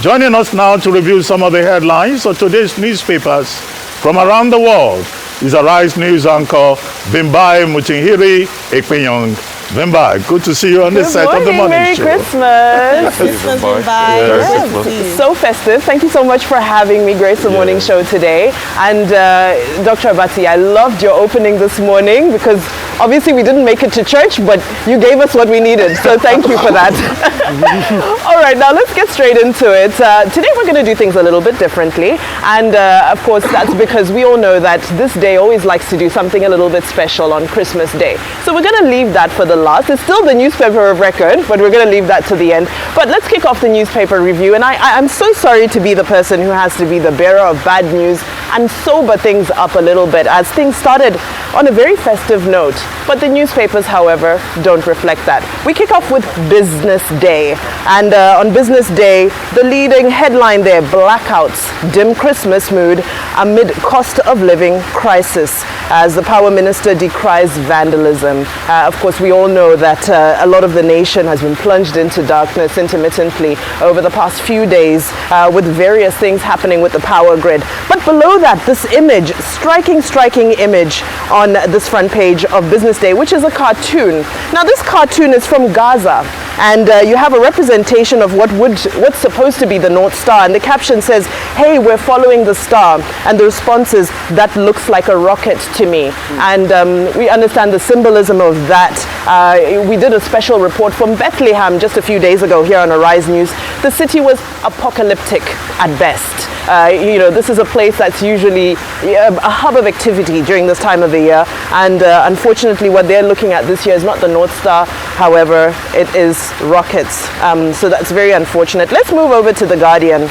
Joining us now to review some of the headlines of today's newspapers from around the world is Arise News anchor Bimbai Mutinhiri Ekpenyong. Bimbai, good to see you on this side of the morning Merry show. Christmas. Christmas, Bimbai. Yes. So festive. Thank you so much for having me grace the morning show today. And Dr. Obazee, I loved your opening this morning because obviously we didn't make it to church, but you gave us what we needed. So thank you for that. All right, now let's get straight into it. Today we're going to do things a little bit differently. And of course, that's because we all know that this day always likes to do something a little bit special on Christmas Day. So we're going to leave that for the last. It's still the newspaper of record, but we're going to leave that to the end. But let's kick off the newspaper review. And I'm so sorry to be the person who has to be the bearer of bad news and sober things up a little bit, as things started on a very festive note. But the newspapers, however, don't reflect that. We kick off with Business Day. And on Business Day, the leading headline there, blackouts, dim Christmas mood amid cost of living crisis, as the power minister decries vandalism. Of course, we all know that a lot of the nation has been plunged into darkness intermittently over the past few days with various things happening with the power grid. But below that, this image, striking image on this front page of Business Day, which is a cartoon. Now, this cartoon is from Gaza, and you have a representation of what's supposed to be the North Star, and the caption says, "Hey, we're following the star," and the response is, "That looks like a rocket to me." And we understand the symbolism of that. We did a special report from Bethlehem just a few days ago here on Arise News. The city was apocalyptic at best. This is a place that's usually a hub of activity during this time of the year, and unfortunately what they're looking at this year is not the North Star, however, it is rockets. So that's very unfortunate. Let's move over to The Guardian,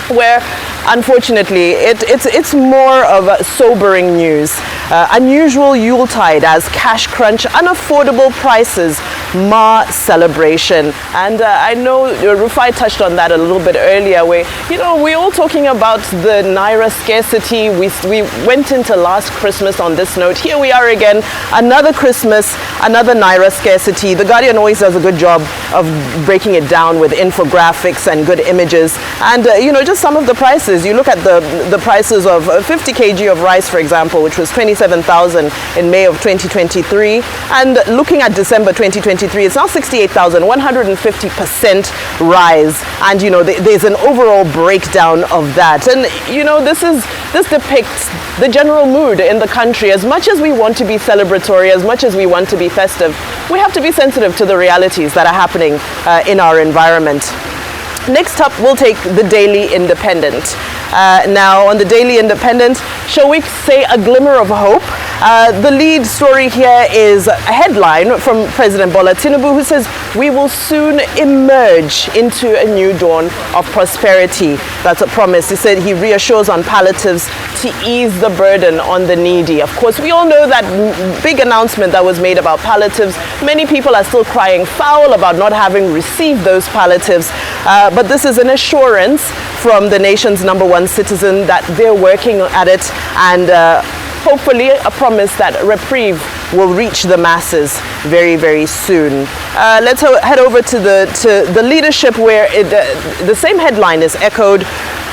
where unfortunately it's more of a sobering news. Unusual Yuletide as cash crunch, unaffordable prices mar celebration. And I know Refute touched on that a little bit earlier, where we're all talking about the Naira scarcity. We went into last Christmas on this note. Here we are again, another Christmas, another Naira scarcity. The Guardian always does a good job of breaking it down with infographics and good images. And just some of the prices. You look at the prices of 50 kg of rice, for example, which was 27,000 in May of 2023, and looking at December 2023, it's now 68,000, 150% rise. And there's an overall breakdown of that. And this depicts the general mood in the country. As much as we want to be celebratory, as much as we want to be festive, we have to be sensitive to the realities that are happening in our environment. Next up, we'll take the Daily Independent. Now, on the Daily Independent, shall we say a glimmer of hope? The lead story here is a headline from President Bola Tinubu, who says, "We will soon emerge into a new dawn of prosperity." That's a promise. He said he reassures on palliatives to ease the burden on the needy. Of course, we all know that big announcement that was made about palliatives. Many people are still crying foul about not having received those palliatives. But this is an assurance from the nation's #1 citizen that they're working at it, and hopefully a promise that reprieve will reach the masses very, very soon. Let's head over to the leadership, where the same headline is echoed,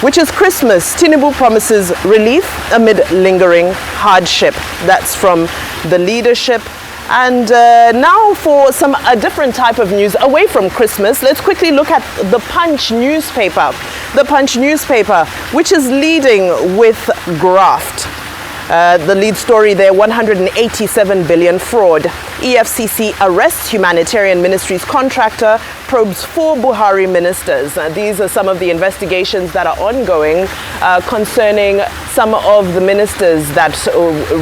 which is Christmas. Tinubu promises relief amid lingering hardship. That's from the leadership. And now for a different type of news away from Christmas, let's quickly look at the Punch newspaper. The Punch newspaper, which is leading with graft. The lead story there, 187 billion fraud. EFCC arrests humanitarian ministry's contractor, probes 4 Buhari ministers. These are some of the investigations that are ongoing concerning some of the ministers that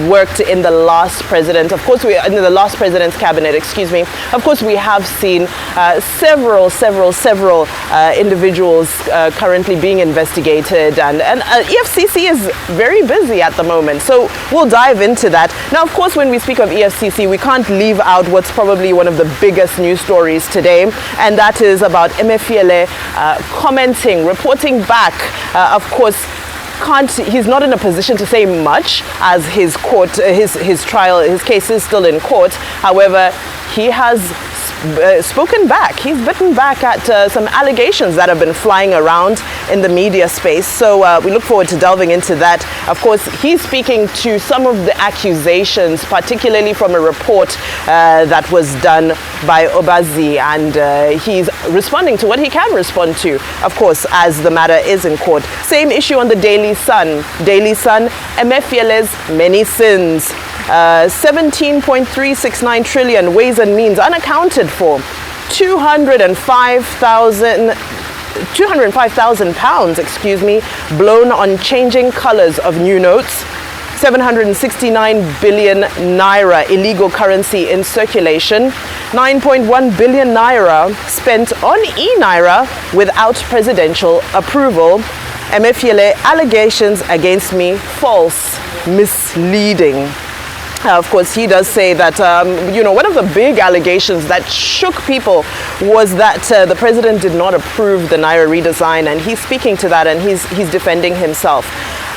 worked in the last president. Of course, in the last president's cabinet, excuse me. Of course, we have seen several individuals currently being investigated, and EFCC is very busy at the moment. So we'll dive into that. Now, of course, when we speak of EFCC, we can't leave out what's probably one of the biggest news stories today, and that is about Emefiele commenting, reporting back. Of course, he's not in a position to say much, as his trial, his case is still in court. However, he has spoken back. He's bitten back at some allegations that have been flying around in the media space. So we look forward to delving into that. Of course, he's speaking to some of the accusations, particularly from a report that was done by Obazee, and he's responding to what he can respond to, of course, as the matter is in court. Same issue on the Daily Sun. Daily Sun, Emefiele's many sins. 17.369 trillion ways and means unaccounted for. 205,000 pounds, blown on changing colors of new notes. 769 billion naira illegal currency in circulation. 9.1 billion naira spent on e-naira without presidential approval. Emefiele, allegations against me, false, misleading. Of course, he does say that, one of the big allegations that shook people was that the president did not approve the Naira redesign, and he's speaking to that, and he's defending himself.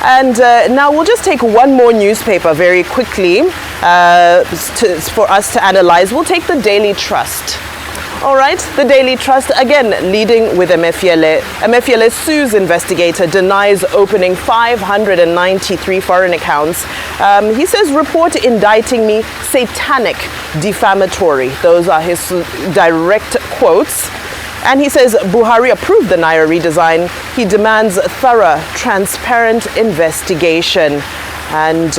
And now we'll just take one more newspaper very quickly for us to analyze. We'll take the Daily Trust. All right, the Daily Trust, again, leading with Emefiele. Emefiele sues investigator, denies opening 593 foreign accounts. He says, report indicting me satanic, defamatory. Those are his direct quotes. And he says, Buhari approved the Naira redesign. He demands thorough, transparent investigation. And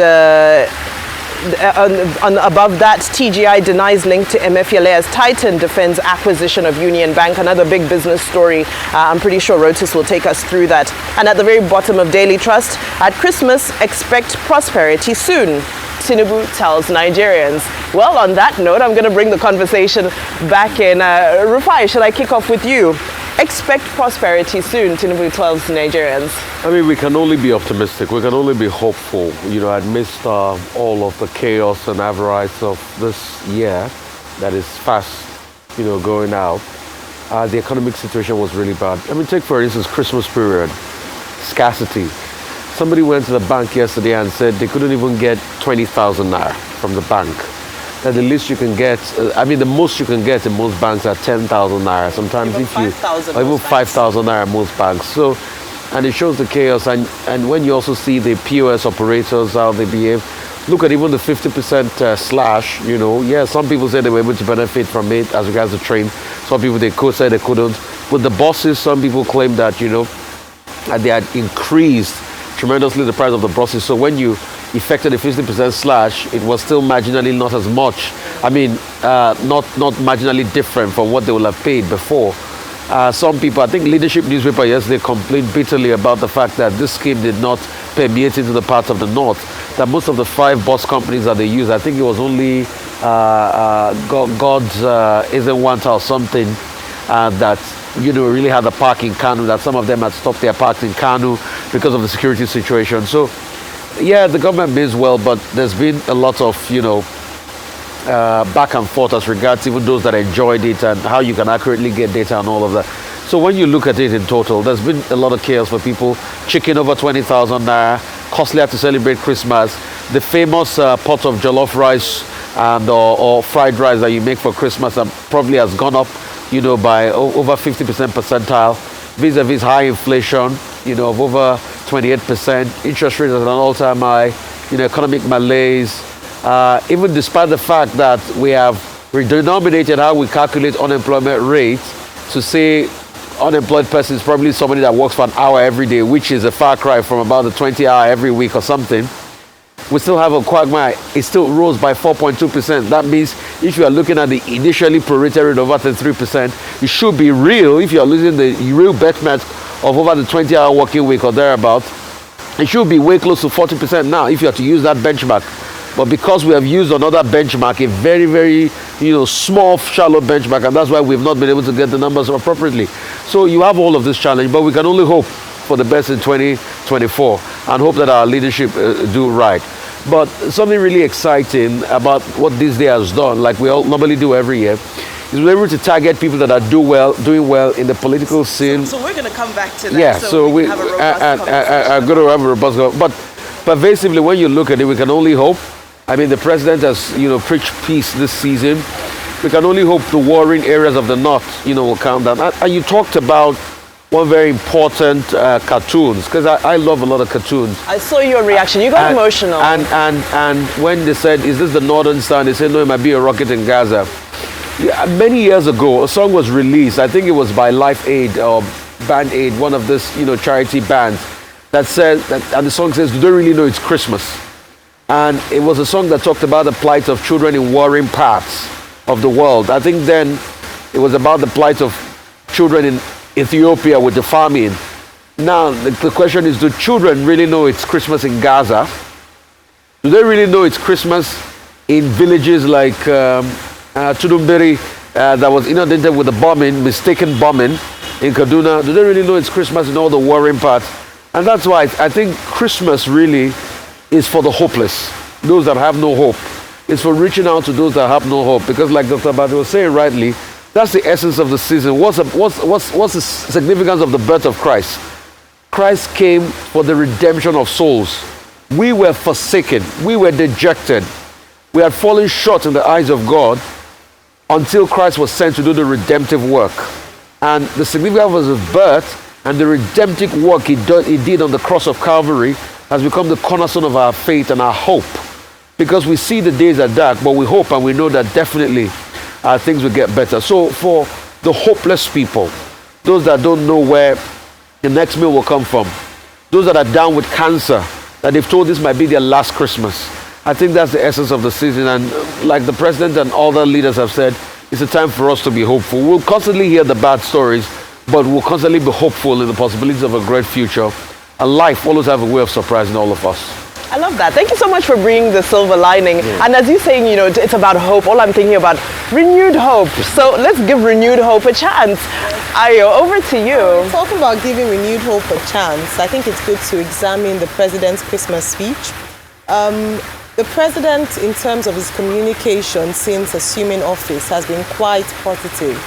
above that, TGI denies link to Emefiele as Titan defends acquisition of Union Bank. Another big business story. I'm pretty sure Rotus will take us through that. And at the very bottom of Daily Trust, at Christmas, expect prosperity soon. Tinubu tells Nigerians. Well, on that note, I'm going to bring the conversation back in. Rufai, should I kick off with you? Expect prosperity soon, Tinubu tells Nigerians. I mean, we can only be optimistic. We can only be hopeful. Amidst all of the chaos and avarice of this year that is fast, going out, the economic situation was really bad. I mean, take for instance, Christmas period, scarcity. Somebody went to the bank yesterday and said they couldn't even get 20,000 naira from the bank. That the least you can get, the most you can get in most banks are 10,000 naira. Sometimes even 5,000 or even 5,000 naira in most banks. So, and it shows the chaos. And when you also see the POS operators, how they behave, look at even the 50% slash, some people said they were able to benefit from it as regards the train. Some people they could say they couldn't. With the buses, some people claim that, that they had increased tremendously the price of the buses. So when you effected a 50% slash, it was still marginally not as much. Not marginally different from what they would have paid before. Some people, I think Leadership newspaper yesterday complained bitterly about the fact that this scheme did not permeate into the parts of the north. That most of the 5 bus companies that they use, I think it was only God's Isn't Want or something that really had a park in Kanu, that some of them had stopped their parks in Kanu because of the security situation. So yeah, the government means well, but there's been a lot of, back and forth as regards even those that enjoyed it and how you can accurately get data and all of that. So when you look at it in total, there's been a lot of chaos for people. Chicken over 20,000 naira, costlier to celebrate Christmas. The famous pot of jollof rice and or fried rice that you make for Christmas probably has gone up, by over 50% percentile, vis-a-vis high inflation, of over 28%, interest rates at an all-time high, economic malaise. Even despite the fact that we have redenominated how we calculate unemployment rate to say unemployed person is probably somebody that works for an hour every day, which is a far cry from about the 20 hour every week or something. We still have a quagmire. It still rose by 4.2%. That means if you are looking at the initially prorated rate of over 3%, it should be real. If you are losing the real benchmark of over the 20-hour working week or thereabout, it should be way close to 40% now if you are to use that benchmark. But because we have used another benchmark, a very, very small, shallow benchmark, and that's why we've not been able to get the numbers appropriately. So you have all of this challenge, but we can only hope for the best in 2024 and hope that our leadership do right. But something really exciting about what this day has done, like we all normally do every year, is we're able to target people that are doing well in the political scene. So we're going to come back to that. Yeah, so we have a robust I'm going to have a robust conversation. But basically, when you look at it, we can only hope. The president has preached peace this season. we can only hope the warring areas of the north, will calm down. And you talked about one very important cartoons, because I love a lot of cartoons. I saw your reaction. You got emotional. And when they said, "Is this the northern star?" They said, "No, it might be a rocket in Gaza." Yeah, many years ago, a song was released. I think it was by Life Aid or Band Aid, one of this charity bands, that said that, and the song says, "Do they really know it's Christmas?" And it was a song that talked about the plight of children in warring parts of the world. I think then it was about the plight of children in Ethiopia with the famine. Now the question is, do children really know it's Christmas in Gaza? Do they really know it's Christmas in villages like Tudumberi that was inundated with a bombing, mistaken bombing in Kaduna? Do they really know it's Christmas in all the warring parts? And that's why I think Christmas really is for the hopeless, those that have no hope. It's for reaching out to those that have no hope, because like Dr. Obazee was saying rightly, that's the essence of the season. What's the significance of the birth of Christ? Christ came for the redemption of souls. We were forsaken. We were dejected. We had fallen short in the eyes of God until Christ was sent to do the redemptive work. And the significance of his birth and the redemptive work he did on the cross of Calvary has become the cornerstone of our faith and our hope. Because we see the days are dark, but we hope and we know that definitely things will get better. So for the hopeless people, those that don't know where the next meal will come from, those that are down with cancer, that they've told this might be their last Christmas, I think that's the essence of the season. And like the president and other leaders have said, it's a time for us to be hopeful. We'll constantly hear the bad stories, but we'll constantly be hopeful in the possibilities of a great future. And life always have a way of surprising all of us. I love that. Thank you so much for bringing the silver lining. Yeah. And as you're saying, it's about hope. All I'm thinking about, renewed hope. So let's give renewed hope a chance. Ayo, over to you. Talking about giving renewed hope a chance, I think it's good to examine the president's Christmas speech. The president, in terms of his communication since assuming office, has been quite positive.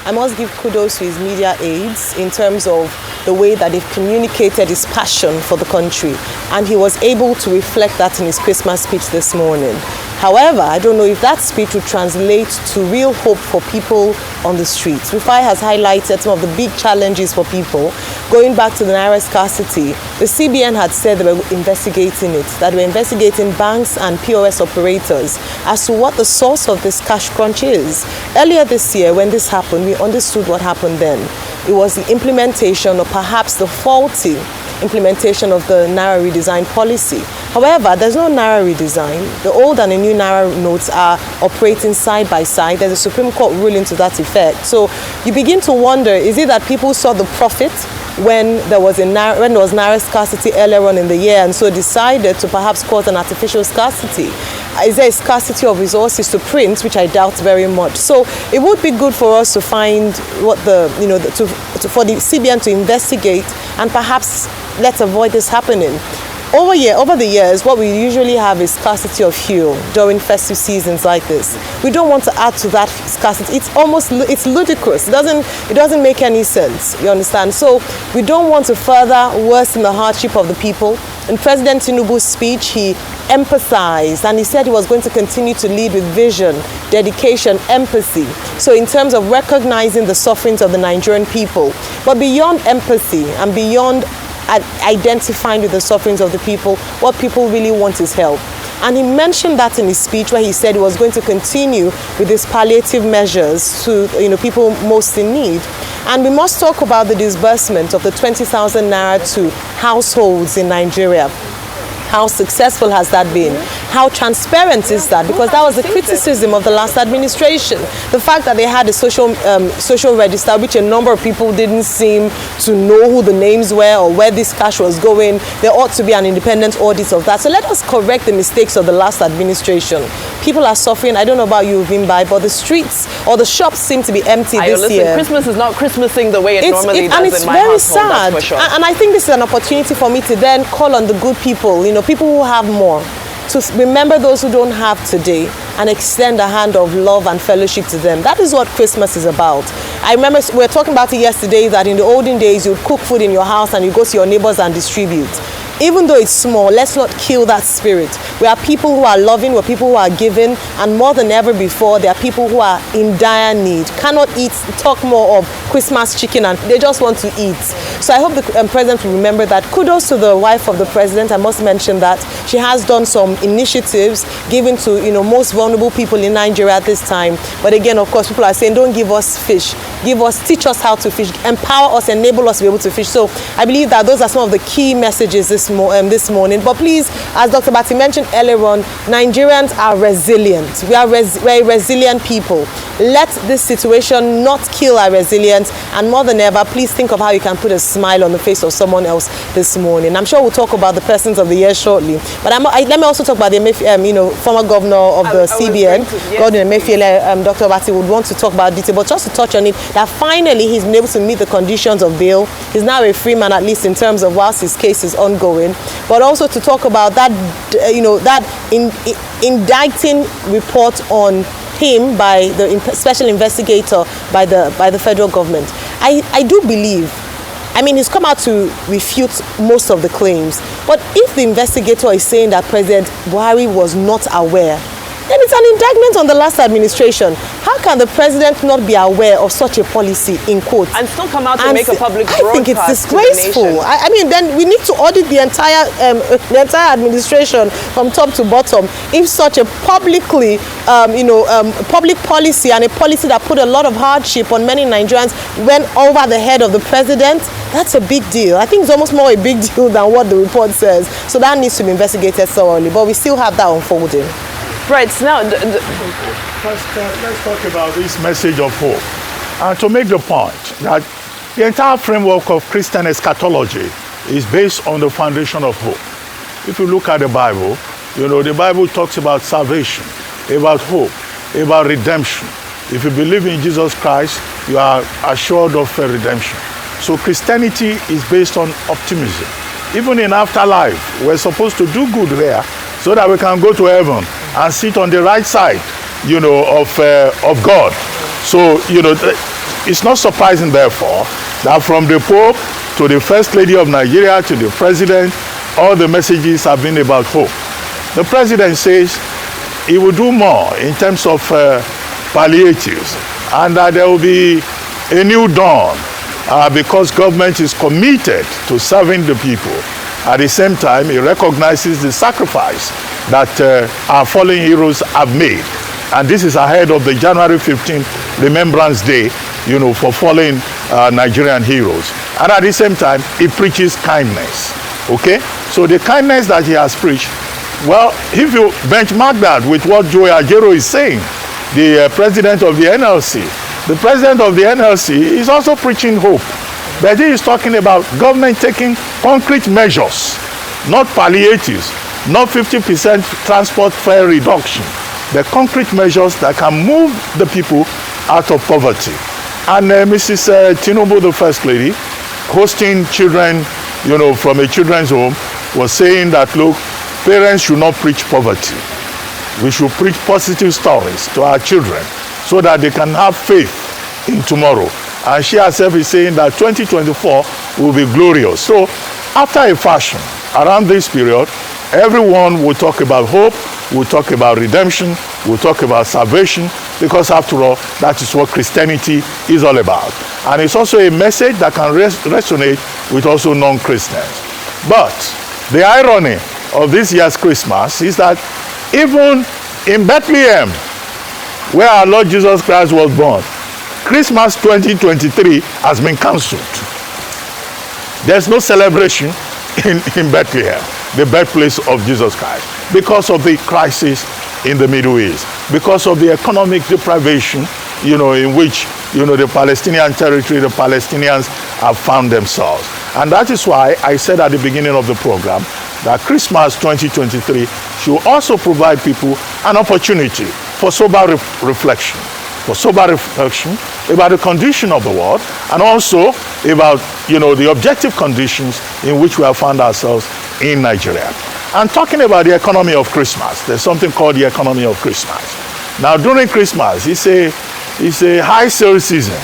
I must give kudos to his media aides in terms of the way that they've communicated his passion for the country. And he was able to reflect that in his Christmas speech this morning. However, I don't know if that speech would translate to real hope for people on the streets. Refute has highlighted some of the big challenges for people. Going back to the Naira scarcity, the CBN had said they were investigating it, that they were investigating banks and POS operators as to what the source of this cash crunch is. Earlier this year, when this happened, we understood what happened then. It was the implementation, or perhaps the faulty implementation of the Naira redesign policy. However, there's no Naira redesign. The old and the new Naira notes are operating side by side. There's a Supreme Court ruling to that effect. So you begin to wonder, is it that people saw the profit when there was Naira scarcity earlier on in the year, and so decided to perhaps cause an artificial scarcity? Is there a scarcity of resources to print, which I doubt very much. So it would be good for us to find what for the CBN to investigate and perhaps let's avoid this happening. Over the years, what we usually have is scarcity of fuel during festive seasons like this. We don't want to add to that scarcity. It's ludicrous. It doesn't make any sense. You understand? So we don't want to further worsen the hardship of the people. In President Tinubu's speech, he emphasized and he said he was going to continue to lead with vision, dedication, empathy. So in terms of recognizing the sufferings of the Nigerian people, but beyond empathy and beyond identifying with the sufferings of the people, what people really want is help. And he mentioned that in his speech, where he said he was going to continue with these palliative measures to people most in need. And we must talk about the disbursement of the 20,000 naira to households in Nigeria. How successful has that been? How transparent is that? Because that was the criticism of the last administration. The fact that they had a social register, which a number of people didn't seem to know who the names were or where this cash was going. There ought to be an independent audit of that. So let us correct the mistakes of the last administration. People are suffering. I don't know about you, Vimbai, but the streets or the shops seem to be empty this year. Christmas is not Christmasing the way it normally does and it's in my very household, sad. that's for sure. And I think this is an opportunity for me to then call on the good people, people who have more, to remember those who don't have today and extend a hand of love and fellowship to them. That is what Christmas is about. I remember we were talking about it yesterday, that in the olden days, you'd cook food in your house and you go to your neighbors and distribute. even though it's small, let's not kill that spirit. We are people who are loving, we're people who are giving, and more than ever before, there are people who are in dire need, cannot eat, talk more of Christmas chicken, and they just want to eat. So I hope the president will remember that. Kudos to the wife of the president. I must mention that she has done some initiatives given to, you know, most vulnerable people in Nigeria at this time. But again, of course, people are saying, don't give us fish, teach us how to fish, empower us, enable us to be able to fish. So I believe that those are some of the key messages this morning. But please, as Dr. Obazee mentioned earlier on, Nigerians are resilient. We're resilient people. Let this situation not kill our resilience, and more than ever, please think of how you can put a smile on the face of someone else this morning. I'm sure we'll talk about the persons of the year shortly, but let me also talk about the former governor of the CBN, Gordon Emefiele. Dr. Obazee would want to talk about detail, but just to touch on it, that finally he's been able to meet the conditions of bail. He's now a free man, at least in terms of whilst his case is ongoing, but also to talk about that, that indicting report on him by the special investigator by the federal government. I do believe, I mean, he's come out to refute most of the claims, but if the investigator is saying that President Buhari was not aware, then it's an indictment on the last administration. How can the president not be aware of such a policy, in quotes? And still come out to make a public broadcast? I think it's disgraceful. I mean, then we need to audit the entire administration from top to bottom. If such a public policy, and a policy that put a lot of hardship on many Nigerians, went over the head of the president, that's a big deal. I think it's almost more a big deal than what the report says. So that needs to be investigated thoroughly. But we still have that unfolding. Right, now, First, let's talk about this message of hope. And to make the point that the entire framework of Christian eschatology is based on the foundation of hope. If you look at the Bible, the Bible talks about salvation, about hope, about redemption. If you believe in Jesus Christ, you are assured of redemption. So Christianity is based on optimism. Even in afterlife, we're supposed to do good there so that we can go to heaven and sit on the right side, of God. So, it's not surprising, therefore, that from the Pope to the First Lady of Nigeria to the President, all the messages have been about hope. The President says he will do more in terms of palliatives, and that there will be a new dawn because government is committed to serving the people. At the same time, he recognizes the sacrifice that our fallen heroes have made. And this is ahead of the January 15th Remembrance Day, for fallen Nigerian heroes. And at the same time, he preaches kindness. Okay? So the kindness that he has preached, well, if you benchmark that with what Joe Ajero is saying, the president of the NLC, the president of the NLC is also preaching hope. But he is talking about government taking concrete measures, not palliatives, not 50% transport fare reduction, the concrete measures that can move the people out of poverty. And Mrs. Tinubu, the First Lady, hosting children, from a children's home, was saying that, look, parents should not preach poverty. We should preach positive stories to our children so that they can have faith in tomorrow. And she herself is saying that 2024 will be glorious. So after a fashion, around this period, everyone will talk about hope, will talk about redemption, will talk about salvation, because after all, that is what Christianity is all about. And it's also a message that can resonate with also non-Christians. But the irony of this year's Christmas is that even in Bethlehem, where our Lord Jesus Christ was born, Christmas 2023 has been cancelled. There's no celebration in Bethlehem, the birthplace of Jesus Christ, because of the crisis in the Middle East, because of the economic deprivation, in which, the Palestinian territory, the Palestinians have found themselves. And that is why I said at the beginning of the program that Christmas 2023 should also provide people an opportunity for sober reflection. About the condition of the world, and also about, the objective conditions in which we have found ourselves in Nigeria. And talking about the economy of Christmas, there's something called the economy of Christmas. Now, during Christmas, it's a high sales season,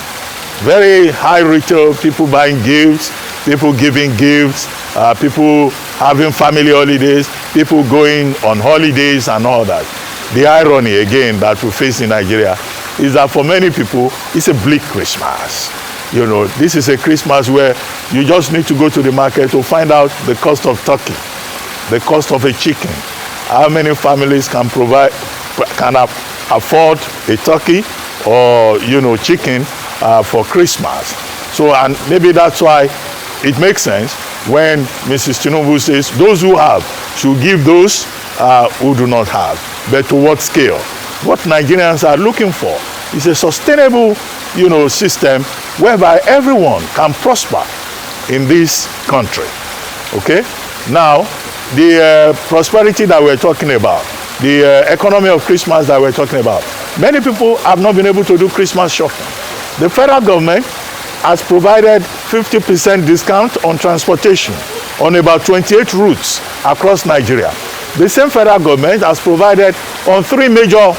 very high retail, people buying gifts, people giving gifts, people having family holidays, people going on holidays and all that. The irony again that we face in Nigeria is that for many people, it's a bleak Christmas. You know, this is a Christmas where you just need to go to the market to find out the cost of turkey, the cost of a chicken. How many families can afford a turkey or, you know, chicken for Christmas? So, and maybe that's why it makes sense when Mrs. Tinubu says those who have should give those who do not have. But to what scale? What Nigerians are looking for is a sustainable, you know, system whereby everyone can prosper in this country. Okay? Now, the prosperity that we're talking about, the economy of Christmas that we're talking about, many people have not been able to do Christmas shopping. The federal government has provided 50% discount on transportation on about 28 routes across Nigeria. The same federal government has provided on 3 major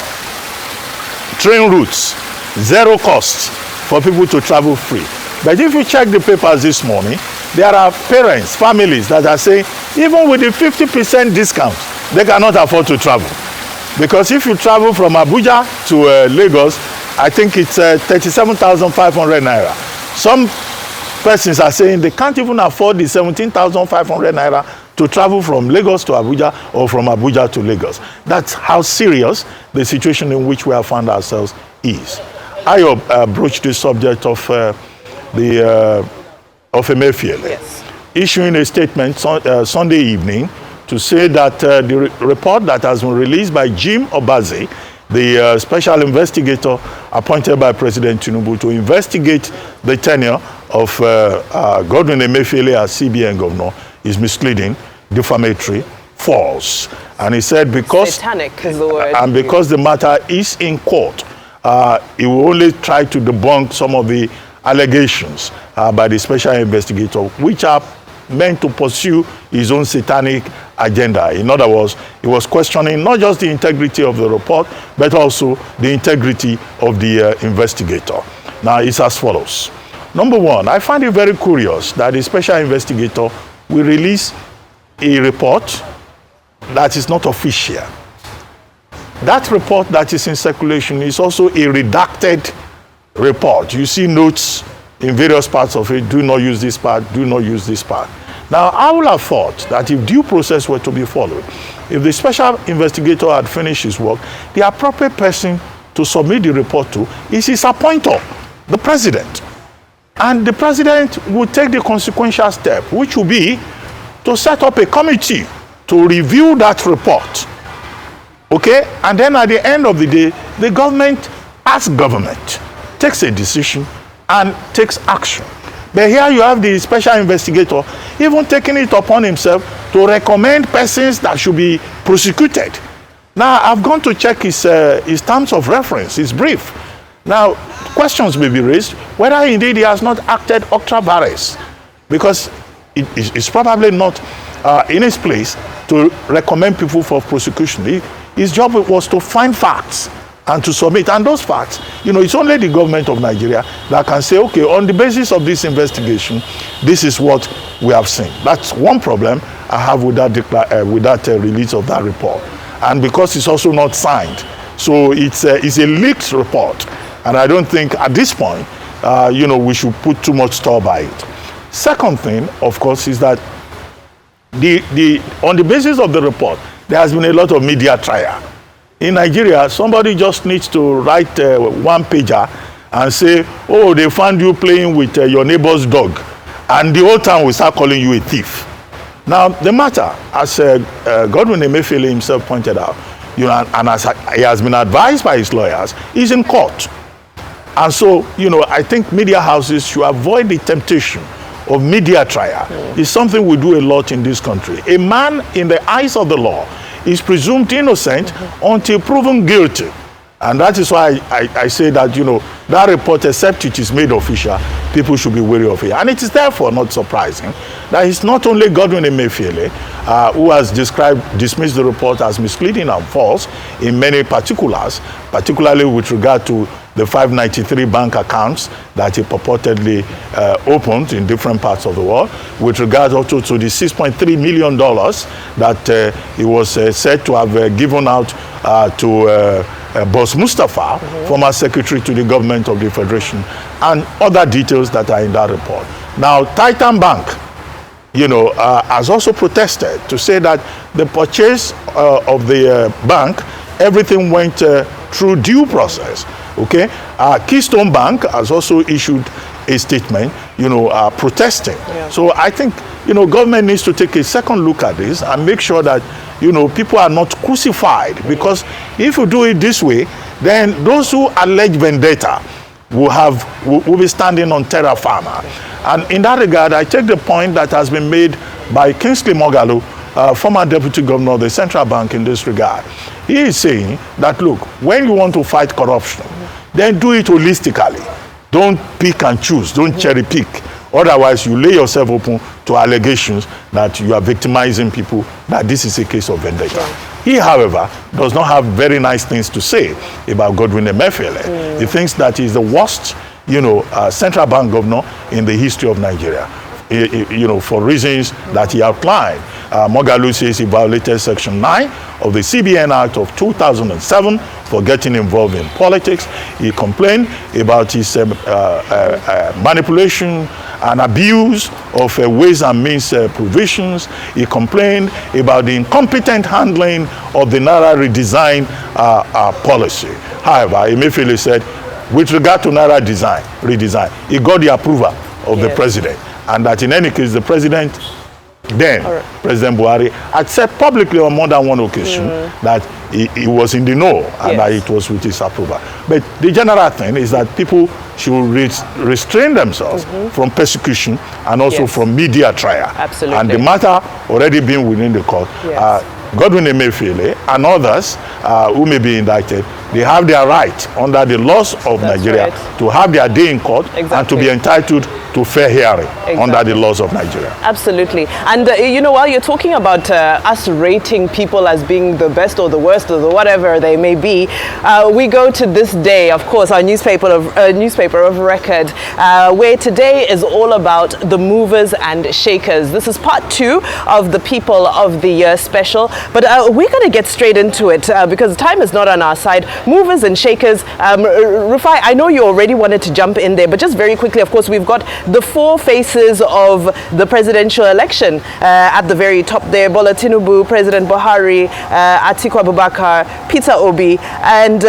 train routes, 0 cost for people to travel free. But if you check the papers this morning, there are parents, families that are saying, even with the 50% discount, they cannot afford to travel. Because if you travel from Abuja to Lagos, I think it's 37,500 naira. Some persons are saying they can't even afford the 17,500 naira to travel from Lagos to Abuja or from Abuja to Lagos. That's how serious the situation in which we have found ourselves is. I broached the subject of Emefiele, Yes. issuing a statement Sunday evening to say that the report that has been released by Jim Obazee, the special investigator appointed by President Tinubu to investigate the tenure of Godwin Emefiele as CBN governor, is misleading, defamatory, false. And he said because Satanic is the word. And because the matter is in court, he will only try to debunk some of the allegations by the special investigator, which are meant to pursue his own satanic agenda. In other words, he was questioning not just the integrity of the report, but also the integrity of the investigator. Now, it's as follows. Number one, I find it very curious that the special investigator will release a report that is not official. That report that is in circulation is also a redacted report. You see notes in various parts of it, do not use this part, do not use this part. Now, I would have thought that if due process were to be followed, if the special investigator had finished his work, the appropriate person to submit the report to is his appointer, the president. And the president would take the consequential step, which would be to set up a committee to review that report. Okay? And then at the end of the day, the government, as government, takes a decision and takes action. But here you have the special investigator even taking it upon himself to recommend persons that should be prosecuted. Now, I've gone to check his terms of reference, his brief. Now, questions may be raised whether indeed he has not acted ultra vires, because it's probably not in his place to recommend people for prosecution. His job was to find facts and to submit. And those facts, you know, it's only the government of Nigeria that can say, okay, on the basis of this investigation, this is what we have seen. That's one problem I have with that release of that report. And because it's also not signed, so it's a leaked report. And I don't think at this point, you know, we should put too much store by it. Second thing, of course, is that on the basis of the report, there has been a lot of media trial. In Nigeria, somebody just needs to write one pager and say, oh, they found you playing with your neighbor's dog. And the whole town will start calling you a thief. Now, the matter, as Godwin Emefiele himself pointed out, you know, and as he has been advised by his lawyers, is in court. And so, you know, I think media houses should avoid the temptation of media trial. It's something we do a lot in this country. A man, in the eyes of the law, is presumed innocent until proven guilty. And that is why I say that, you know, that report, except it is made official, people should be wary of it. And it is therefore not surprising that it's not only Godwin Emefiele who has dismissed the report as misleading and false in many particulars, particularly with regard to the 593 bank accounts that he purportedly opened in different parts of the world, with regards also to the $6.3 million that he was said to have given out to Boss Mustapha, former secretary to the government of the Federation, and other details that are in that report. Now, Titan Bank, has also protested to say that the purchase of the bank, everything went through due process. Okay, Keystone Bank has also issued a statement, protesting. Yeah. So I think, government needs to take a second look at this and make sure that, people are not crucified. Because if you do it this way, then those who allege vendetta will be standing on terra firma. And in that regard, I take the point that has been made by Kingsley Moghalu, former deputy governor of the Central Bank, in this regard. He is saying that, look, when you want to fight corruption, then do it holistically. Don't pick and choose. Don't cherry pick. Otherwise, you lay yourself open to allegations that you are victimizing people, that this is a case of vendetta. He, however, does not have very nice things to say about Godwin Emefiele. He thinks that he's the worst, central bank governor in the history of Nigeria, for reasons that he outlined. Moghalu says he violated Section 9 of the CBN Act of 2007 for getting involved in politics. He complained about his manipulation and abuse of Ways and Means provisions. He complained about the incompetent handling of the Naira redesign policy. However, Emefiele said, with regard to Naira redesign, he got the approval of the president, and that in any case, the president then, President Buhari, had said publicly on more than one occasion that he was in the know and that it was with his approval. But the general thing is that people should restrain themselves from persecution and also from media trial. Absolutely. And the matter already being within the court. Godwin Emefiele and others who may be indicted, they have their right under the laws of Nigeria to have their day in court and to be entitled to fair hearing under the laws of Nigeria. Absolutely. And while you're talking about us rating people as being the best or the worst or the whatever they may be, we go to this day, of course, our newspaper of record, where today is all about the movers and shakers. This is part 2 of the People of the Year special, but we're going to get straight into it because time is not on our side. Movers and shakers. Rufai, I know you already wanted to jump in there, but just very quickly, of course, we've got the 4 faces of the presidential election at the very top there. Bola Tinubu, President Buhari, Atiku Abubakar, Peter Obi, and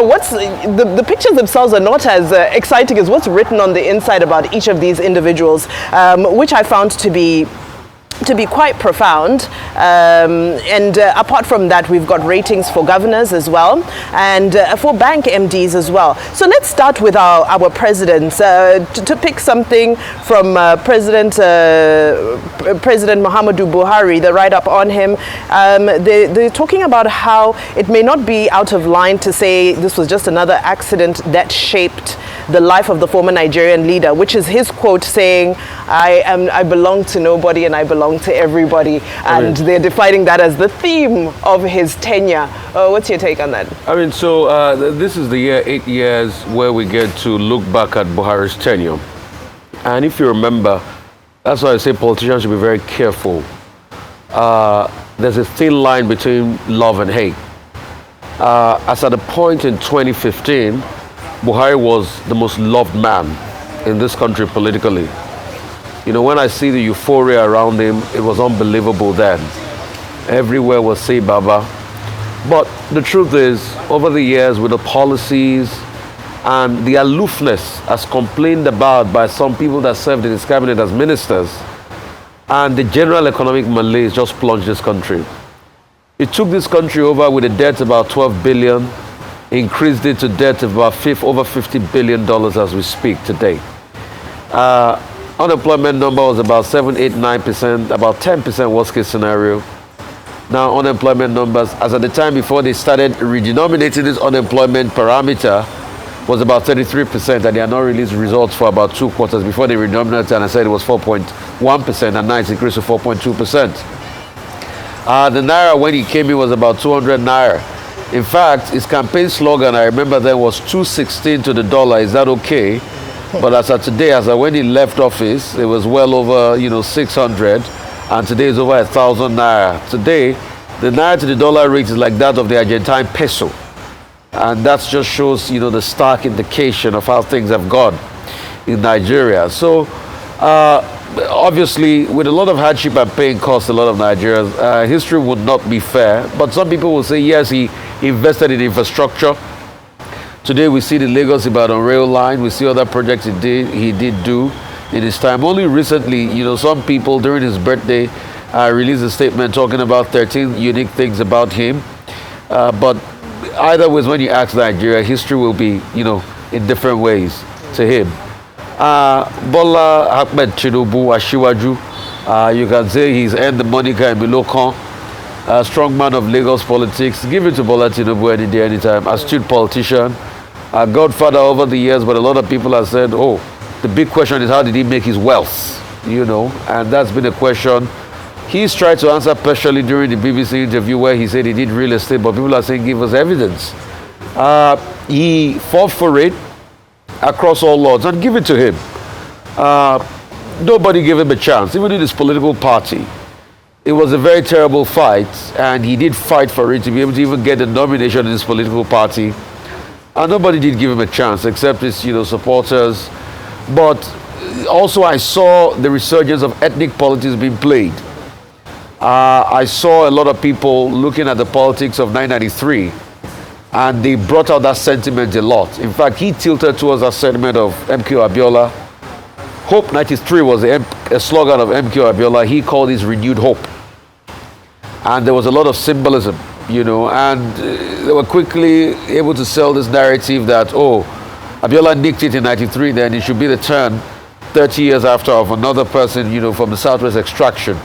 what's the pictures themselves are not as exciting as what's written on the inside about each of these individuals, which I found to be quite profound. And apart from that, we've got ratings for governors as well, and for bank MDs as well. So let's start with our presidents. To pick something from President Muhammadu Buhari, the write-up on him, they're talking about how it may not be out of line to say this was just another accident that shaped the life of the former Nigerian leader, which is his quote saying, I belong to nobody and I belong to everybody. And they're defining that as the theme of his tenure. What's your take on that? This is the year 8 years where we get to look back at Buhari's tenure. And if you remember, that's why I say politicians should be very careful. There's a thin line between love and hate. As at a point in 2015, Buhari was the most loved man in this country politically. When I see the euphoria around him, it was unbelievable then. Everywhere was say Baba. But the truth is, over the years, with the policies and the aloofness as complained about by some people that served in his cabinet as ministers, and the general economic malaise just plunged this country. It took this country over with a debt about 12 billion, increased it to debt of about over $50 billion as we speak today. Unemployment number was about 7, 8, 9%, about 10% worst case scenario. Now unemployment numbers, as at the time before they started redenominating this unemployment parameter, was about 33%, and they had not released results for about 2 quarters before they redenominated, and I said it was 4.1%, and now it's increased to 4.2%. The Naira, when he came in, was about 200 Naira. In fact, his campaign slogan, I remember then, was 216 to the dollar. Is that okay? But as of today, as of when he left office, it was well over, 600. And today is over 1,000 naira. Today, the naira to the dollar rate is like that of the Argentine peso. And that just shows, the stark indication of how things have gone in Nigeria. So, obviously, with a lot of hardship and pain cost a lot of Nigerians, history would not be fair. But some people will say, yes, he invested in infrastructure. Today we see the Lagos-Ibadan rail line. We see other projects he did do in his time. Only recently, some people during his birthday released a statement talking about 13 unique things about him. But either way, when you ask Nigeria, history will be, in different ways to him. Bola Ahmed Tinubu Ashiwaju, you can say he's earned the moniker in Milokan. A strong man of Lagos politics. Give it to Bola Tinubu any day, anytime. Astute politician. A godfather over the years, but a lot of people have said, oh, the big question is how did he make his wealth? And that's been a question he's tried to answer partially during the BBC interview where he said he did real estate, but people are saying give us evidence. He fought for it across all lords, and give it to him. Nobody gave him a chance, even in his political party. It was a very terrible fight, and he did fight for it to be able to even get a nomination in his political party. And nobody did give him a chance, except his, supporters. But also I saw the resurgence of ethnic politics being played. I saw a lot of people looking at the politics of 993, and they brought out that sentiment a lot. In fact, he tilted towards that sentiment of MK Abiola. Hope 93 was a slogan of MK Abiola. He called his renewed hope. And there was a lot of symbolism, and they were quickly able to sell this narrative that, oh, Abiola nicked it in 93, then it should be the turn 30 years after of another person, from the Southwest extraction.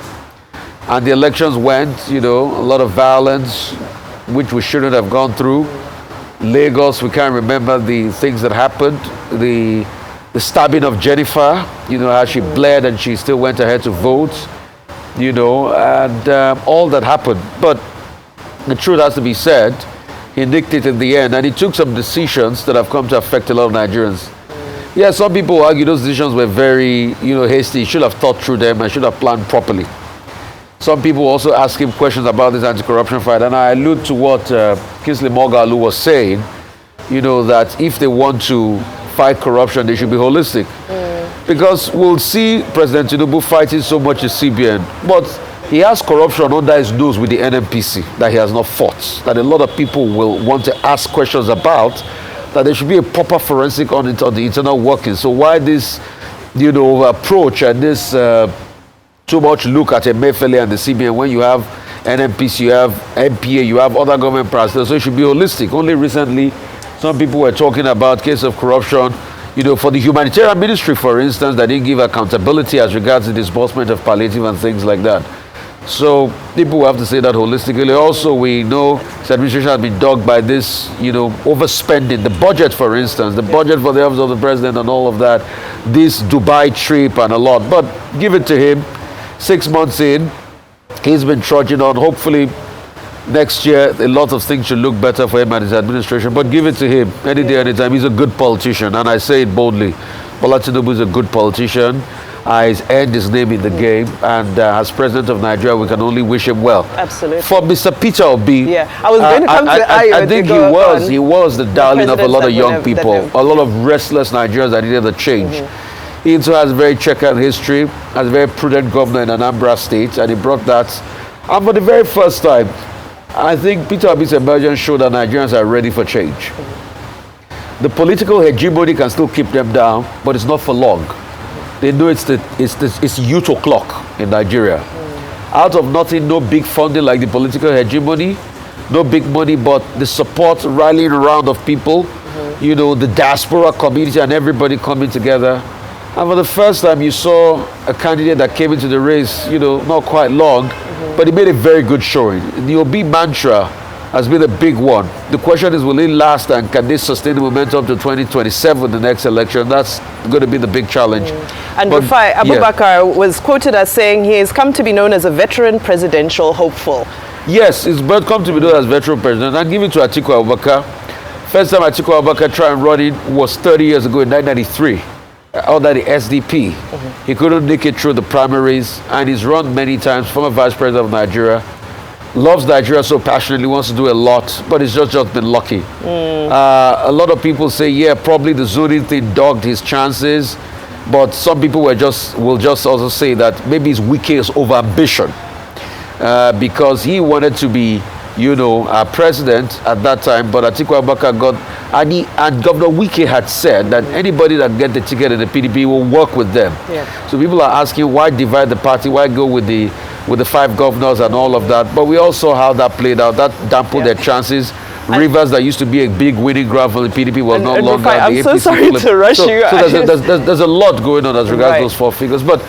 And the elections went, a lot of violence, which we shouldn't have gone through. Lagos, we can't remember the things that happened. The stabbing of Jennifer, how she bled and she still went ahead to vote. And all that happened. But the truth has to be said, he nicked it in the end, and he took some decisions that have come to affect a lot of Nigerians. Yeah, some people argue those decisions were very, hasty. He should have thought through them and should have planned properly. Some people also ask him questions about this anti-corruption fight, and I allude to what Kingsley Moghalu was saying, that if they want to fight corruption, they should be holistic. Because we'll see President Tinubu fighting so much in CBN, but he has corruption under his nose with the NNPC that he has not fought, that a lot of people will want to ask questions about, that there should be a proper forensic on the internal workings. So why this, approach and this too much look at Emefiele and the CBN when you have NNPC, you have MPA, you have other government personnel, so it should be holistic. Only recently, some people were talking about case of corruption, for the humanitarian ministry, for instance, that didn't give accountability as regards the disbursement of palliative and things like that. So people have to say that holistically. Also, we know the administration has been dogged by this, overspending. The budget, for instance, the budget for the office of the president and all of that, this Dubai trip and a lot. But give it to him. 6 months in, he's been trudging on. Hopefully, next year, a lot of things should look better for him and his administration. But give it to him any day, anytime. He's a good politician, and I say it boldly. Bola Tinubu is a good politician. He's earned his name in the game, and as president of Nigeria, we can only wish him well. Absolutely. For Mr. Peter Obi, yeah, I was going to come to I think he was the darling of a lot of young people, a lot of restless Nigerians that needed a change. He also has a very checkered history, has a very prudent governor in Anambra State, and he brought that. And for the very first time, I think Peter Obi's emergence showed that Nigerians are ready for change. The political hegemony can still keep them down, but it's not for long. They know it's youth o'clock in Nigeria. Out of nothing, no big funding like the political hegemony, no big money, but the support rallying around of people, the diaspora community and everybody coming together. And for the first time, you saw a candidate that came into the race, not quite long, but he made a very good showing. The Obi mantra has been a big one. The question is, will it last, and can this sustain the momentum to 2027, the next election? That's going to be the big challenge. And Rufai Abubakar was quoted as saying he has come to be known as a veteran presidential hopeful. Yes, it's welcome to be known as veteran president. And give it to Atiku Abubakar. First time Atiku Abubakar tried and run it was 30 years ago in 1993 under the SDP. He couldn't make it through the primaries, and he's run many times. Former vice president of Nigeria. Loves Nigeria so passionately, wants to do a lot, but he's just been lucky. A lot of people say, yeah, probably the zoning thing dogged his chances, but some people will just also say that maybe his weakest over ambition, because he wanted to be, president at that time, but Atiku Abubakar got, and Governor Wike had said that anybody that get the ticket in the PDP will work with them. Yeah. So people are asking, why divide the party? Why go with the 5 governors and all of that? But we all saw how that played out. That dampened their chances. Rivers, that used to be a big winning ground for the PDP, was no longer. I'm so sorry to rush you. So there's a lot going on as regards those 4 figures. But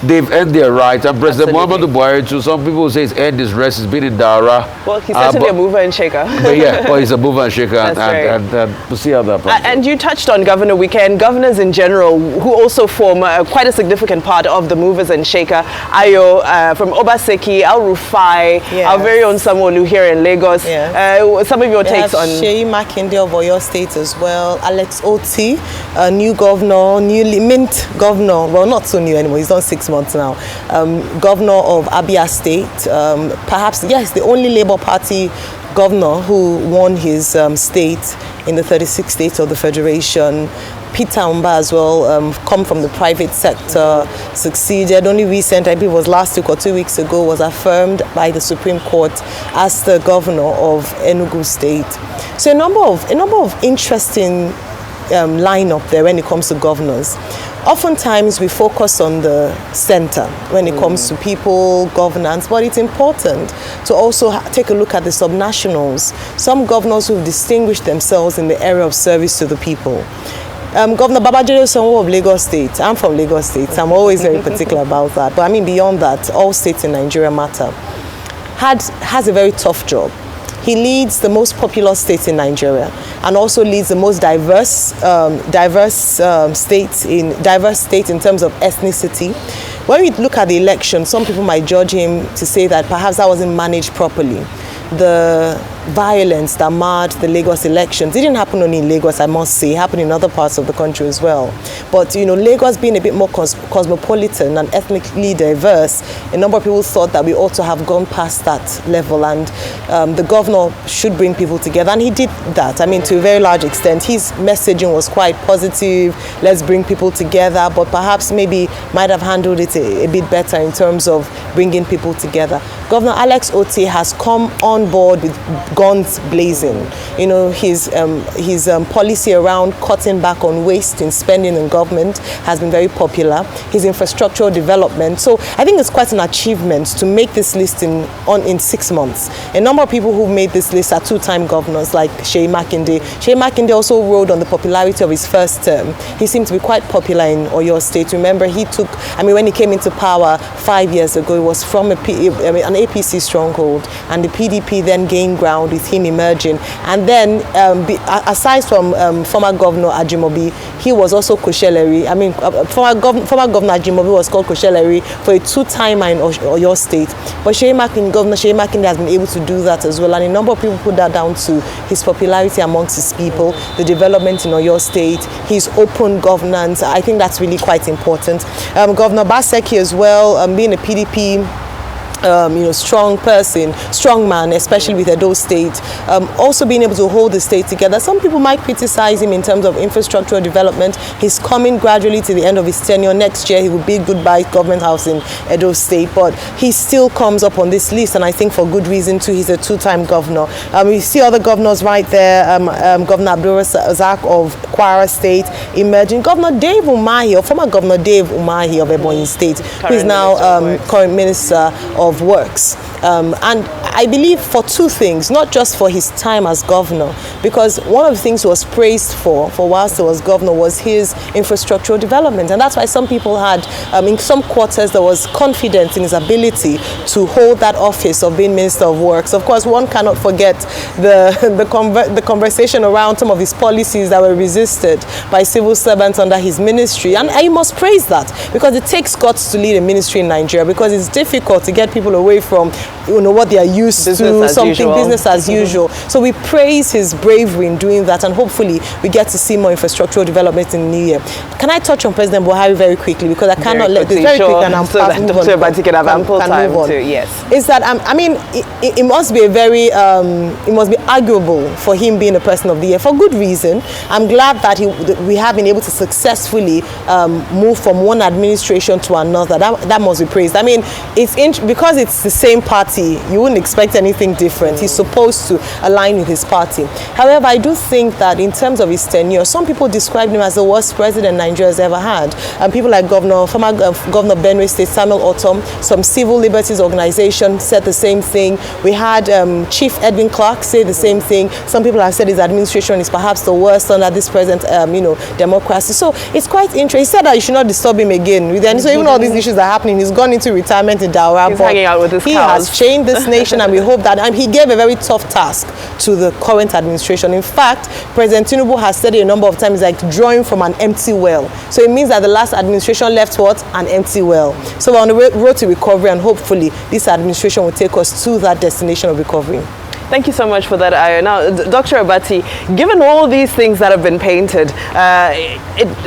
they've earned their right. And President Muhammadu Buhari, too, some people say he's earned his rest. He's been in Dara. Well, he's certainly a mover and shaker. But he's a mover and shaker. and we'll see how that plays. And you touched on Governor Wike and governors in general, who also form quite a significant part of the movers and shaker. Ayo, from Obazee, Al-Rufai, our very own Sanwo-Olu here in Lagos. Some of your takes on... Seyi Makinde of Oyo State as well. Alex Oti, a new governor, newly mint governor. Well, not so new anymore. He's done 6 months now. Governor of Abia State. Perhaps, yes, the only Labour Party governor who won his state in the 36 states of the Federation. Peter Umba as well, come from the private sector, succeeded. Only recent, I believe it was last week or 2 weeks ago, was affirmed by the Supreme Court as the governor of Enugu State. So a number of interesting lineup there when it comes to governors. Oftentimes we focus on the center when it comes to people, governance, but it's important to also take a look at the subnationals, some governors who've distinguished themselves in the area of service to the people. Governor Babajide Sanwo of Lagos State. I'm from Lagos State. I'm always very particular about that. But I mean, beyond that, all states in Nigeria matter. Has a very tough job. He leads the most populous state in Nigeria and also leads the most diverse state in terms of ethnicity. When we look at the election, some people might judge him to say that perhaps that wasn't managed properly. The violence that marred the Lagos elections, it didn't happen only in Lagos, I must say, it happened in other parts of the country as well. But Lagos being a bit more cosmopolitan and ethnically diverse, a number of people thought that we ought to have gone past that level, and the governor should bring people together, and he did that. I mean, to a very large extent, his messaging was quite positive. Let's bring people together, but perhaps maybe might have handled it a bit better in terms of bringing people together. Governor Alex Oti has come on board with guns blazing. His policy around cutting back on waste in spending in government has been very popular. His infrastructural development. So I think it's quite an achievement to make this list in 6 months. A number of people who made this list are 2-time governors like Seyi Makinde. Seyi Makinde also rode on the popularity of his first term. He seemed to be quite popular in Oyo State. Remember, when he came into power 5 years ago, it was from an APC stronghold, and the PDP then gained ground with him emerging. And then, aside from former Governor Ajimobi, he was also Kosheleri. Former Governor Ajimobi was called Kosheleri for a 2-timer in Oyo State. But Governor Seyi Makinde has been able to do that as well. And a number of people put that down to his popularity amongst his people, the development in Oyo State, his open governance. I think that's really quite important. Governor Baseki as well, being a PDP strong man, especially with Edo State, also being able to hold the state together. Some people might criticize him in terms of infrastructural development. He's coming gradually to the end of his tenure. Next year, he will bid goodbye government house in Edo State, but he still comes up on this list, and I think for good reason too. He's a 2-time governor. We see other governors right there. Governor Abdul Razak of Kwara State emerging. Governor Dave Umahi, or former Governor Dave Umahi of Ebonyi State, who is now current Minister of Works. And I believe for 2 things, not just for his time as governor, because one of the things he was praised for whilst he was governor was his infrastructural development. And that's why some people had, in some quarters, there was confidence in his ability to hold that office of being Minister of Works. Of course, one cannot forget the conversation around some of his policies that were resisted by civil servants under his ministry. And I must praise that, because it takes guts to lead a ministry in Nigeria, because it's difficult to get people away from what they are used to, something business as usual. So we praise his bravery in doing that, and hopefully we get to see more infrastructural development in the new year. Can I touch on President Buhari very quickly, because I cannot let this very quick, and I'm so that Dr. Obazee can have ample time to, yes. Is that I mean, it must be a very it must be arguable for him being a person of the year for good reason. I'm glad that we have been able to successfully move from one administration to another. That must be praised. I mean, because it's the same party, you wouldn't expect anything different. He's supposed to align with his party. However, I do think that in terms of his tenure, some people described him as the worst president Nigeria has ever had. And people like former Governor Benue State, Samuel Otom, some civil liberties organization said the same thing. We had Chief Edwin Clark say the same thing. Some people have said his administration is perhaps the worst under this present, democracy. So it's quite interesting. He said that you should not disturb him again. So even all these issues are happening, he's gone into retirement in Daura. He's hanging out with his cows. He has changed this nation, and we hope that. And he gave a very tough task to the current administration. In fact, President Tinubu has said it a number of times, like drawing from an empty well. So it means that the last administration left what? An empty well. So we're on the road to recovery, and hopefully this administration will take us to that destination of recovery. Thank you so much for that, Ayo. Now, Dr. Obazee, given all these things that have been painted,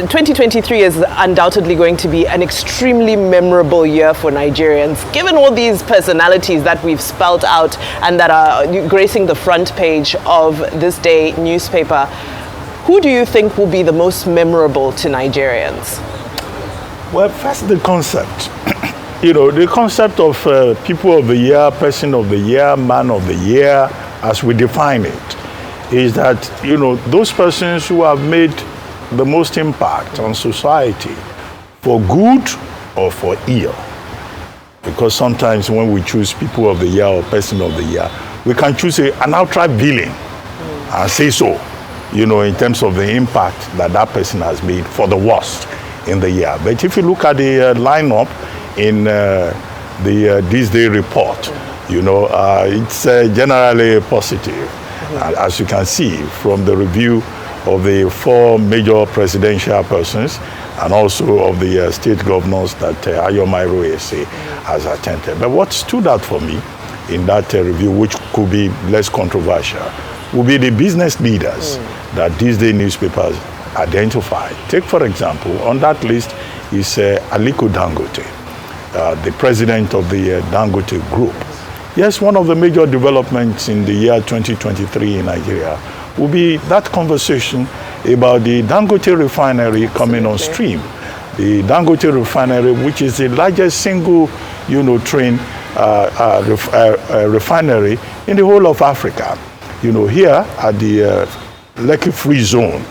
2023 is undoubtedly going to be an extremely memorable year for Nigerians. Given all these personalities that we've spelled out and that are gracing the front page of this day newspaper, who do you think will be the most memorable to Nigerians? Well, first the concept. The concept of people of the year, person of the year, man of the year, as we define it, is that, those persons who have made the most impact on society for good or for ill. Because sometimes when we choose people of the year or person of the year, we can choose an outright villain and say so, in terms of the impact that person has made for the worst in the year. But if you look at the lineup in the This Day report, it's generally positive. As you can see from the review of the 4 major presidential persons and also of the state governors that Ayomairo Ese has attended. But what stood out for me in that review, which could be less controversial, would be the business leaders that This Day newspapers identified. Take, for example, on that list is Aliko Dangote, the president of the Dangote Group. Yes, one of the major developments in the year 2023 in Nigeria will be that conversation about the Dangote refinery coming on stream. The Dangote refinery, which is the largest single, train refinery in the whole of Africa. Here at the Lekki Free Zone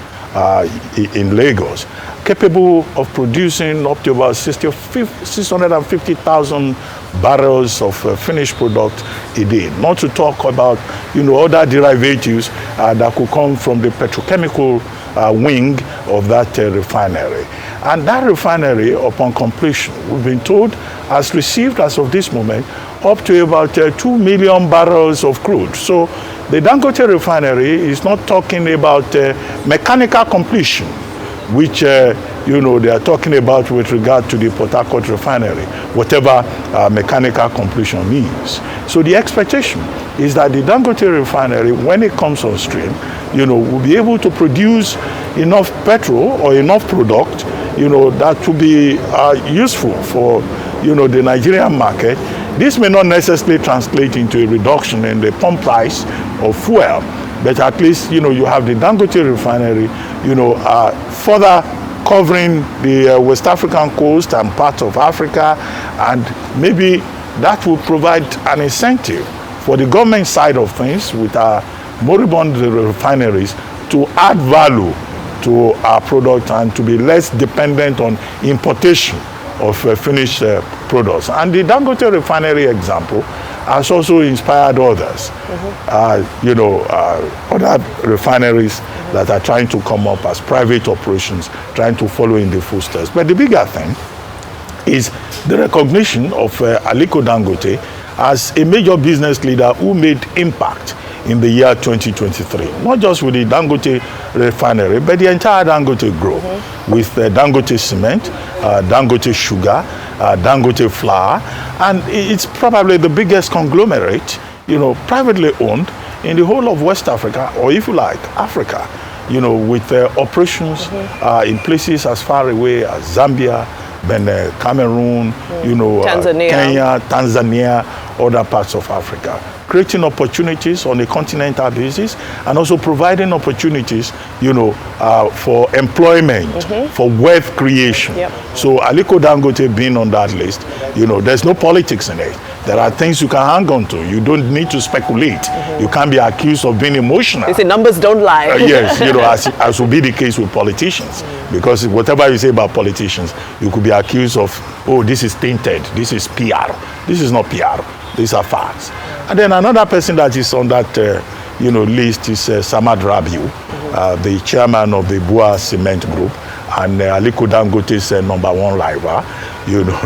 in Lagos, capable of producing up to about 650,000 barrels of finished product a day. Not to talk about, other derivatives that could come from the petrochemical wing of that refinery. And that refinery, upon completion, we've been told, has received, as of this moment, up to about 2 million barrels of crude. So the Dangote refinery is not talking about mechanical completion, which they are talking about with regard to the Port Harcourt refinery, whatever mechanical completion means. So the expectation is that the Dangote refinery, when it comes on stream, will be able to produce enough petrol or enough product, that will be useful for, the Nigerian market. This may not necessarily translate into a reduction in the pump price of fuel, but at least, you have the Dangote refinery, further covering the West African coast and parts of Africa, and maybe that will provide an incentive for the government side of things with our moribund refineries to add value to our product and to be less dependent on importation of finished products. And the Dangote refinery example has also inspired others, other refineries that are trying to come up as private operations, trying to follow in the footsteps. But the bigger thing is the recognition of Aliko Dangote as a major business leader who made impact in the year 2023. Not just with the Dangote refinery, but the entire Dangote group, with Dangote cement, Dangote sugar, Dangote flour, and it's probably the biggest conglomerate, privately owned in the whole of West Africa, or if you like, Africa, with operations in places as far away as Zambia, Benin, Cameroon, Tanzania. Kenya, Tanzania, other parts of Africa, creating opportunities on a continental basis, and also providing opportunities, for employment, for wealth creation. Yep. So Aliko Dangote being on that list, there's no politics in it. There are things you can hang on to. You don't need to speculate. You can't be accused of being emotional. They say numbers don't lie. Yes, as will be the case with politicians. Because whatever you say about politicians, you could be accused of, oh, this is tainted, this is PR. This is not PR. These are facts. And then another person that is on that list is Samad Rabiu, the chairman of the Bua Cement Group, and Aliko Dangote's number one rival.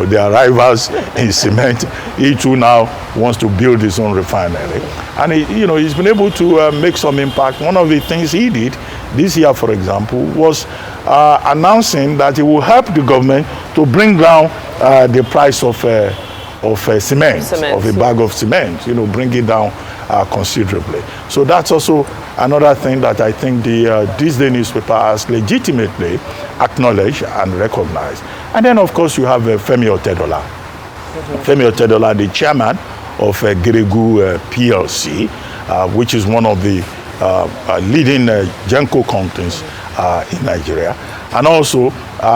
They are rivals in cement. He too now wants to build his own refinery. And he's been able to make some impact. One of the things he did this year, for example, was announcing that he will help the government to bring down the price of cement, of a bag of cement, bring it down considerably. So that's also another thing that I think the This Day newspaper has legitimately acknowledged and recognized. And then, of course, you have Femi Otedola. Femi Otedola, the chairman of Geregu PLC, which is one of the leading Genco companies in Nigeria, and also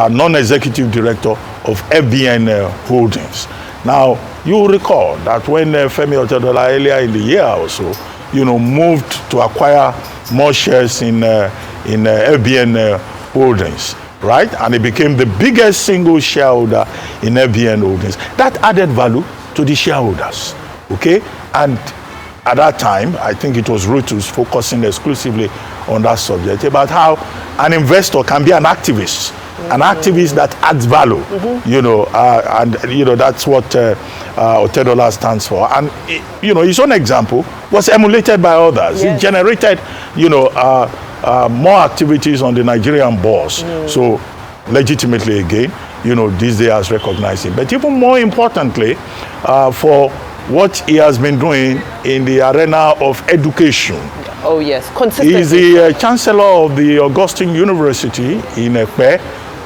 non-executive director of FBN Holdings. Now, you will recall that when Femi Otedola earlier in the year or so, moved to acquire more shares in FBN Holdings, right? And he became the biggest single shareholder in FBN Holdings. That added value to the shareholders, okay? And at that time, I think it was Reuters focusing exclusively on that subject, about how an investor can be an activist. An activist that adds value, and that's what Otedola stands for. And his own example was emulated by others. Yes. It generated, more activities on the Nigerian bourse. So, legitimately again, this day has recognized him. But even more importantly, for what he has been doing in the arena of education. Oh yes, consistently. He is the chancellor of the Augustine University in Ekpe,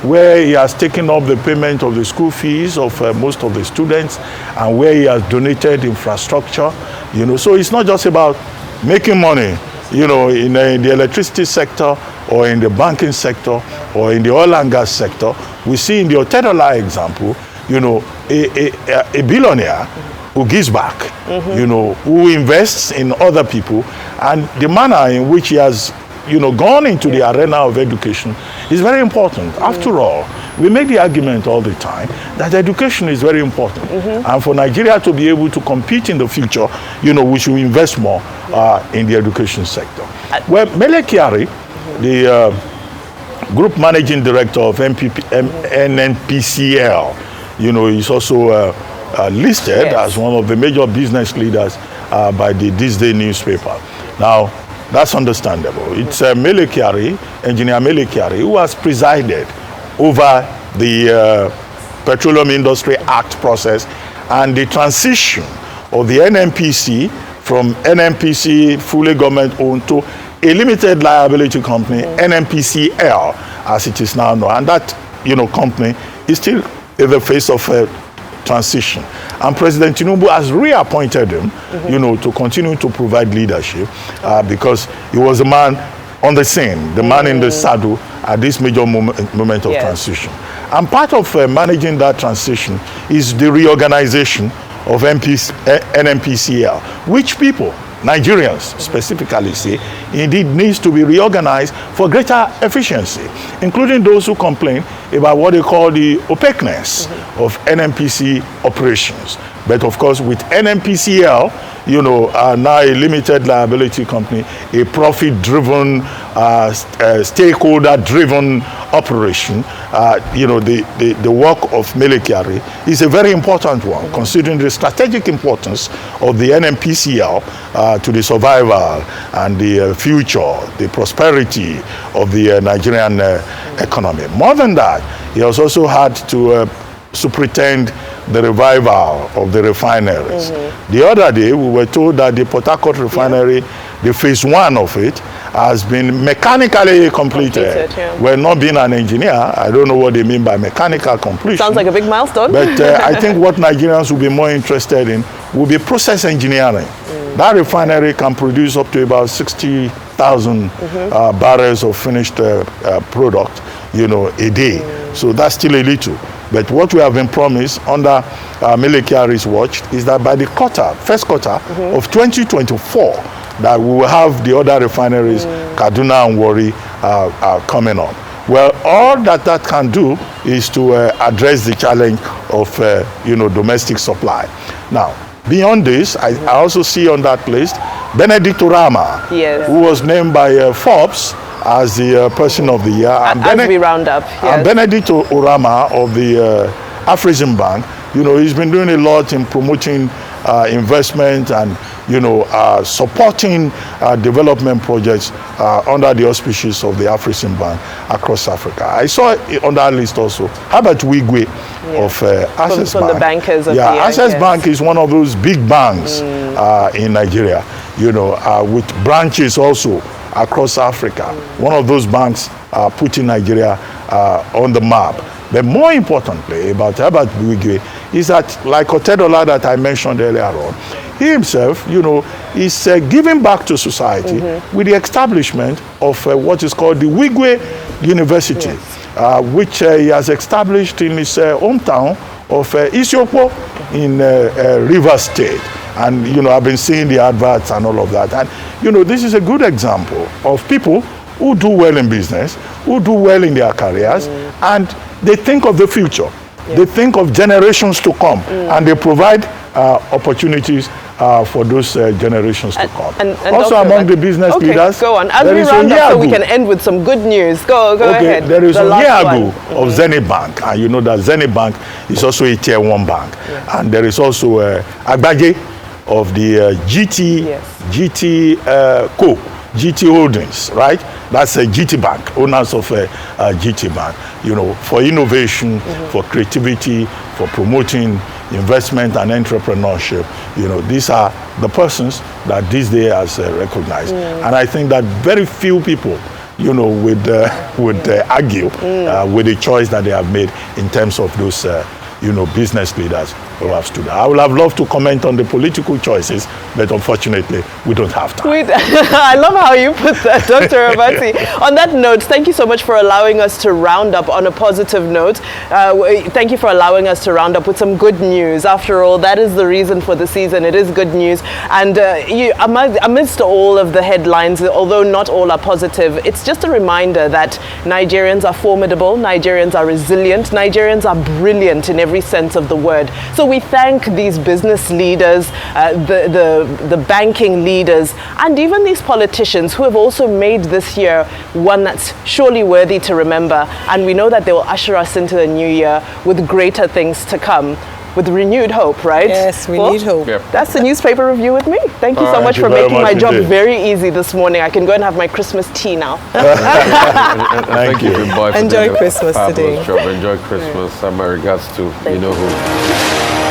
where he has taken up the payment of the school fees of most of the students, and where he has donated infrastructure. So it's not just about making money, in the electricity sector or in the banking sector or in the oil and gas sector. We see in the Otedola example, a billionaire who gives back, who invests in other people, and the manner in which he has gone into the arena of education is very important. After all, we make the argument all the time that education is very important. And for Nigeria to be able to compete in the future, we should invest more in the education sector. Well, Mele Kyari, the group managing director of NNPCL, is also listed as one of the major business leaders by the This Day newspaper. Now, that's understandable. It's Mele Kyari, Engineer Mele Kyari, who has presided over the Petroleum Industry Act process and the transition of the NNPC from NNPC, fully government-owned, to a limited liability company, NNPCL, as it is now known. And that, company is still in the face of transition. And President Tinubu has reappointed him, to continue to provide leadership because he was the man on the scene, the man in the saddle at this major moment of transition. And part of managing that transition is the reorganization of NNPCL, which people, Nigerians specifically, say indeed needs to be reorganized for greater efficiency, including those who complain about what they call the opaqueness of NNPC operations. But of course, with NNPCL, now a limited liability company, a profit-driven, stakeholder-driven operation. The work of Mele Kyari is a very important one, considering the strategic importance of the NMPCL to the survival and the future, the prosperity of the Nigerian economy. More than that, he has also had to superintend the revival of the refineries. The other day, we were told that the Port Harcourt refinery, the phase 1 of it, has been mechanically completed. Well, not being an engineer, I don't know what they mean by mechanical completion. Sounds like a big milestone. But I think what Nigerians will be more interested in will be process engineering. That refinery can produce up to about 60,000 barrels of finished product, a day. So that's still a little. But what we have been promised under Mele Kyari's watch is that by the first quarter of 2024, that we will have the other refineries, Kaduna and Warri, coming on. Well, all that can do is to address the challenge of domestic supply. Now, beyond this, I also see on that list Benedict Orama, who was named by Forbes as the person of the year. As we round up, and Benedict Orama of the Afrexim Bank, he's been doing a lot in promoting investment and supporting development projects under the auspices of the Afrexim Bank across Africa. I saw it on that list also. How about Wigwe of Access Bank? From the bankers of the Access Bank is one of those big banks in Nigeria, with branches also across Africa. One of those banks putting Nigeria on the map. But more importantly about Wigwe is that, like Otedola that I mentioned earlier on, he himself, is giving back to society with the establishment of what is called the Wigwe University, which he has established in his hometown of Isiokpo in Rivers State. And, I've been seeing the adverts and all of that. And, this is a good example of people who do well in business, who do well in their careers, and they think of the future. They think of generations to come, and they provide opportunities for those generations to come. And also among the business leaders. Go on. As we round up, so we can end with some good news. Go ahead. There is Onyeagu of Zenith Bank, and you know that Zenith Bank is also a tier 1 bank. And there is also Agbaje of the GT Holdings, right? That's a GT Bank, owners of GT Bank, for innovation, for creativity, for promoting investment and entrepreneurship. These are the persons that this day has recognized. And I think that very few people, would argue with the choice that they have made in terms of those, business leaders who have stood. I would have loved to comment on the political choices, but unfortunately, we don't have time. I love how you put that, Dr. Obazee. On that note, thank you so much for allowing us to round up on a positive note. Thank you for allowing us to round up with some good news. After all, that is the reason for the season. It is good news. And amidst all of the headlines, although not all are positive, it's just a reminder that Nigerians are formidable, Nigerians are resilient, Nigerians are brilliant in every sense of the word. So we thank these business leaders, the banking leaders, and even these politicians who have also made this year one that's surely worthy to remember. And we know that they will usher us into the new year with greater things to come, with renewed hope, right? Yes, renewed hope. Yep. That's the newspaper review with me. Thank you so much for making my job very easy this morning. I can go and have my Christmas tea now. Thank you. Enjoy Christmas today. Enjoy Christmas. My regards to you know who.